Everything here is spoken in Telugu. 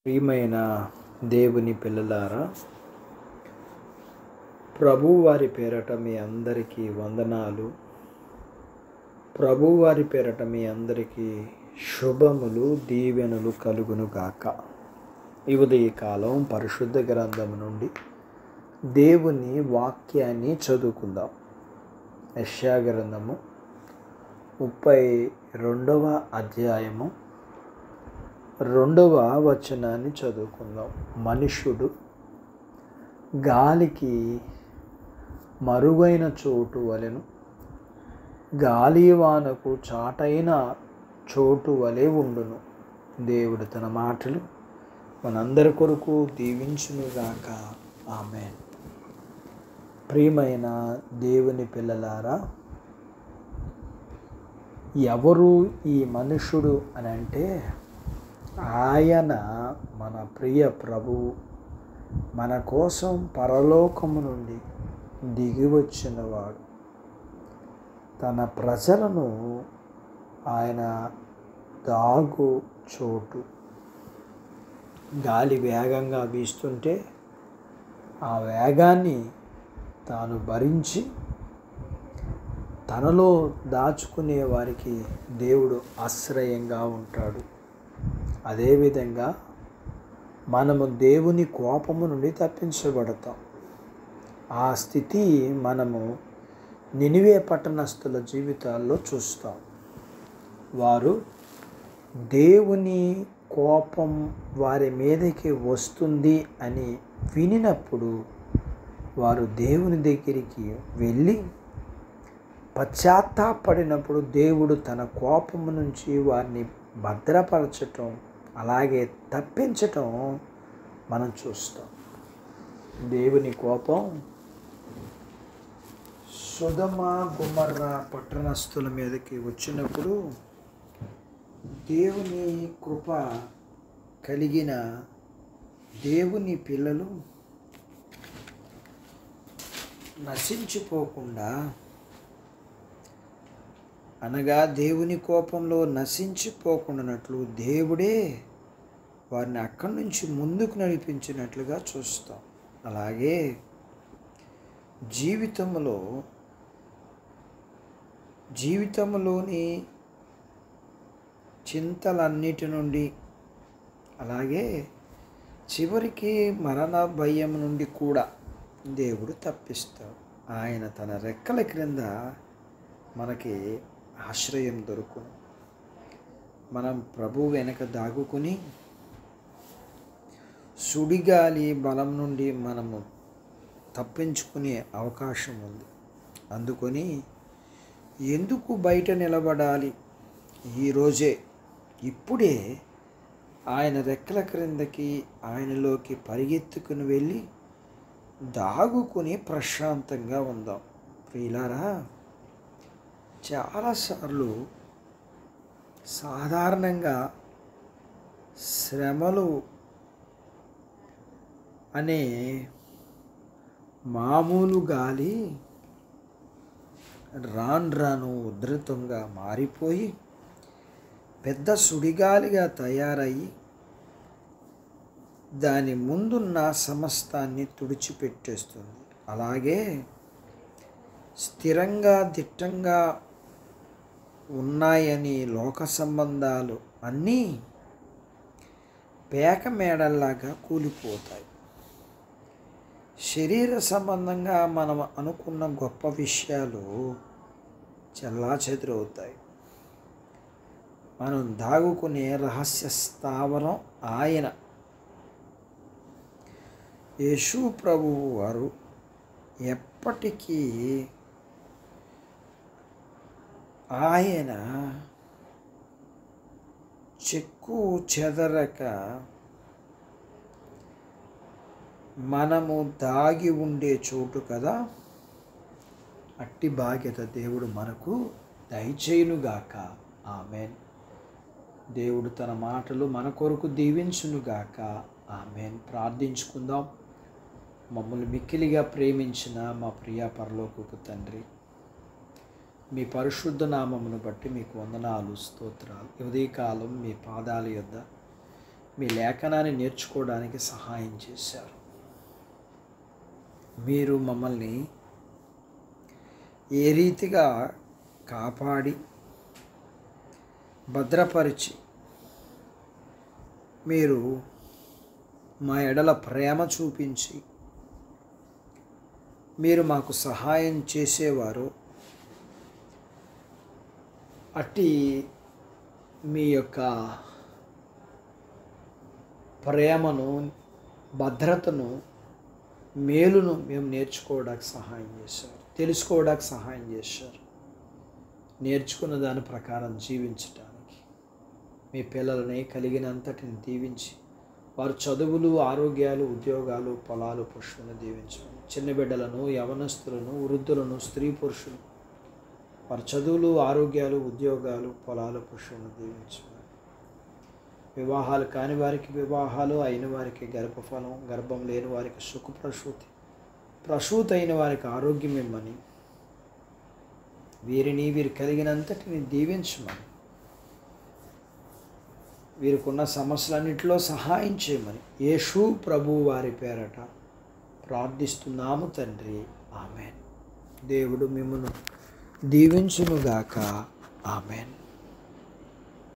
ప్రియమైన దేవుని పిల్లలారా, ప్రభువారి పేరట మీ అందరికీ వందనాలు. ప్రభువారి పేరట మీ అందరికీ శుభములు, దీవెనలు కలుగునుగాక. ఈ ఉదయకాలం పరిశుద్ధ గ్రంథం నుండి దేవుని వాక్యాన్ని చదువుకుందాం. యెషయా గ్రంథము 32వ అధ్యాయము 2వ వచనాన్ని చదువుకుందాం. మనుష్యుడు గాలికి మరుగైన చోటు వలెను, గాలివానకు చాటైన చోటు వలె ఉండును. దేవుడు తన మాటలు మనందరి కొరకు దీవించునుగాక. ఆమేన్. ప్రియమైన దేవుని పిల్లలారా, ఎవరు ఈ మనుషుడు అని అంటే, ఆయన మన ప్రియ ప్రభువు, మన కోసం పరలోకము నుండి దిగివచ్చినవాడు. తన ప్రజలను ఆయన దాగు చోటు. గాలి వేగంగా వీస్తుంటే ఆ వేగాన్ని తాను భరించి తనలో దాచుకునే వారికి దేవుడు ఆశ్రయంగా ఉంటాడు. అదేవిధంగా మనము దేవుని కోపము నుండి తప్పించబడతాం. ఆ స్థితి మనము నినివే పట్టణస్థుల జీవితాల్లో చూస్తాం. వారు దేవుని కోపం వారి మీదకి వస్తుంది అని వినినప్పుడు వారు దేవుని దగ్గరికి వెళ్ళి పశ్చాత్తాపడినప్పుడు దేవుడు తన కోపము నుంచి వారిని భద్రపరచటం, అలాగే తప్పించటం మనం చూస్తాం. దేవుని కోపం సొదొమ గొమొర్రా పట్టణస్థుల మీదకి వచ్చినప్పుడు దేవుని కృప కలిగిన దేవుని పిల్లలు నశించిపోకుండా, అనగా దేవుని కోపంలో నశించిపోకుండానట్లు దేవుడే వారిని అక్కడి నుంచి ముందుకు నడిపించినట్లుగా చూస్తాం. అలాగే జీవితంలోని చింతలన్నిటి నుండి, అలాగే చివరికి మరణ భయం నుండి కూడా దేవుడు తప్పిస్తాడు. ఆయన తన రెక్కల క్రింద మనకి ఆశ్రయం దొరుకును. మనం ప్రభు వెనక దాగుకుని సుడిగాలి బలం నుండి మనము తప్పించుకునే అవకాశం ఉంది. అందుకని ఎందుకు బయట నిలబడాలి? ఈరోజే, ఇప్పుడే ఆయన రెక్కల క్రిందకి, ఆయనలోకి పరిగెత్తుకుని వెళ్ళి దాగుకుని ప్రశాంతంగా ఉందాం. ప్రియులారా, చాలాసార్లు సాధారణంగా శ్రమలు అనే మామూలు గాలి రాను ఉధృతంగా మారిపోయి పెద్ద సుడిగాలిగా తయారయ్యి దాని ముందున్న సమస్తాన్ని తుడిచిపెట్టేస్తుంది. అలాగే స్థిరంగా దిట్టంగా ఉన్నాయని లోక సంబంధాలు అన్నీ పేక మేడల్లాగా కూలిపోతాయి. శరీర సంబంధంగా మనం అనుకున్న గొప్ప విషయాలు చెల్లాచెదురవుతాయి. మనం దాగుకునే రహస్య స్థావరం ఆయన. యేసు ప్రభువు వారు ఎప్పటికీ ఆయన చెక్కు చెదరక మనము దాగి ఉండే చోటు కదా. అట్టి భాగ్యత దేవుడు మనకు దయచేయునుగాక. ఆమేన్. దేవుడు తన మాటలు మన కొరకు దీవించునుగాక. ఆమేన్. ప్రార్థించుకుందాం. మమ్మల్ని మిక్కిలిగా ప్రేమించిన మా ప్రియ పరలోకపు తండ్రి, మీ పరిశుద్ధ నామమును బట్టి మీకు వందనాలు, స్తోత్రాలు. ఉదయకాలం మీ పాదాల యొద్ద మీ లేఖనాన్ని నేర్చుకోవడానికి సహాయం చేశారు. మీరు మమ్మల్ని ఏ రీతిగా కాపాడి భద్రపరిచి మీరు మా ఎడల ప్రేమ చూపించి మీరు మాకు సహాయం చేసేవారు, అట్టి మీ యొక్క ప్రేమను, భద్రతను, మేలును మేము నేర్చుకోవడానికి సహాయం చేశారు, తెలుసుకోవడానికి సహాయం చేశారు. నేర్చుకున్న దాని ప్రకారం జీవించడానికి మీ పిల్లలని కలిగినంతటిని దీవించి వారు చదువులు, ఆరోగ్యాలు, ఉద్యోగాలు, పొలాలు, పుష్పను దీవించమని, చిన్న బిడ్డలను, యవనస్తులను, వృద్ధులను, స్త్రీ పురుషులు వారి చదువులు, ఆరోగ్యాలు, ఉద్యోగాలు, పొలాలు, పుష్పను దీవించమని, వివాహాలు కాని వారికి వివాహాలు, అయిన వారికి గర్భఫలం, గర్భం లేని వారికి సుఖప్రసూతి, ప్రసూతి అయిన వారికి ఆరోగ్యం ఇమ్మని, వీరు కలిగినంతటిని దీవించమని, వీరికున్న సమస్యలన్నింటిలో సహాయం చేయమని యేసు ప్రభువు వారి పేరట ప్రార్థిస్తున్నాము తండ్రి. ఆమెన్. దేవుడు మిమ్మును దీవించునుగాక. ఆమెన్.